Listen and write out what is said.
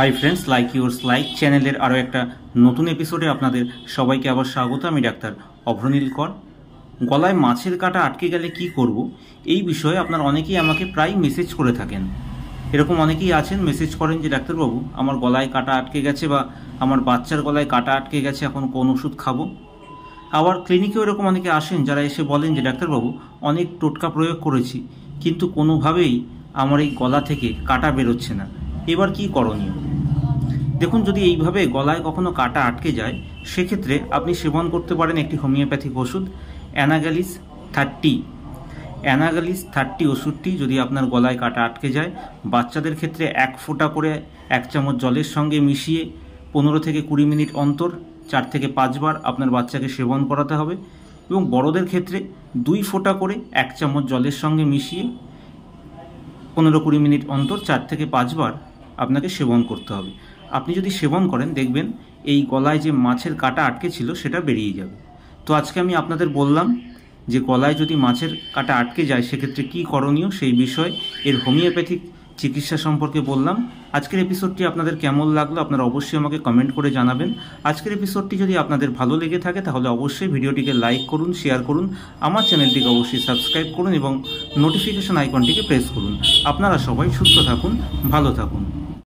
Hi friends, like yours like চ্যানেলের আরও একটা নতুন এপিসোডে আপনাদের সবাইকে আবার স্বাগত। আমি ডাক্তার অভ্রনীল কর। গলায় মাছের কাঁটা আটকে গেলে কি করব, এই বিষয়ে আপনার অনেকেই আমাকে প্রায় মেসেজ করে থাকেন। এরকম অনেকেই আছেন, মেসেজ করেন যে ডাক্তারবাবু আমার গলায় কাঁটা আটকে গেছে বা আমার বাচ্চার গলায় কাঁটা আটকে গেছে, এখন কোন ওষুধ খাবো। আবার ক্লিনিকেও এরকম অনেকে আসেন যারা এসে বলেন যে ডাক্তারবাবু অনেক টোটকা প্রয়োগ করেছি কিন্তু কোনোভাবেই আমার এই গলা থেকে কাঁটা বেরোচ্ছে না, এবার কি করণীয়? দেখুন, যদি এইভাবে গলায় কখনো কাঁটা আটকে যায় সেক্ষেত্রে আপনি সেবন করতে পারেন একটি হোমিওপ্যাথিক ওষুধ অ্যানাগালিস 30। অ্যানাগালিস 30 ওষুধটি যদি আপনার গলায় কাঁটা আটকে যায়, বাচ্চাদের ক্ষেত্রে 1 ফোঁটা করে 1 চামচ জলের সঙ্গে মিশিয়ে 15 থেকে 20 মিনিট অন্তর 4 থেকে 5 বার আপনার বাচ্চাকে সেবন করাতে হবে। এবং বড়দের ক্ষেত্রে 2 ফোঁটা করে 1 চামচ জলের সঙ্গে মিশিয়ে 15-20 মিনিট অন্তর 4 থেকে 5 বার আপনাকে সেবন করতে হবে। আপনি যদি সেবন করেন দেখবেন এই গলায় যে মাছের কাঁটা আটকে ছিল সেটা বেরিয়ে যাবে। তো আজকে আমি আপনাদের বললাম যে গলায় যদি মাছের কাঁটা আটকে যায় সেক্ষেত্রে কী করণীয়, সেই বিষয়ে এর হোমিওপ্যাথিক চিকিৎসা সম্পর্কে বললাম। আজকের এপিসোডটি আপনাদের কেমন লাগলো আপনারা অবশ্যই আমাকে কমেন্ট করে জানাবেন। আজকের এপিসোডটি যদি আপনাদের ভালো লেগে থাকে তাহলে অবশ্যই ভিডিওটিকে লাইক করুন, শেয়ার করুন, আমার চ্যানেলটিকে অবশ্যই সাবস্ক্রাইব করুন এবং নোটিফিকেশন আইকনটিকে প্রেস করুন। আপনারা সবাই সুস্থ থাকুন, ভালো থাকুন।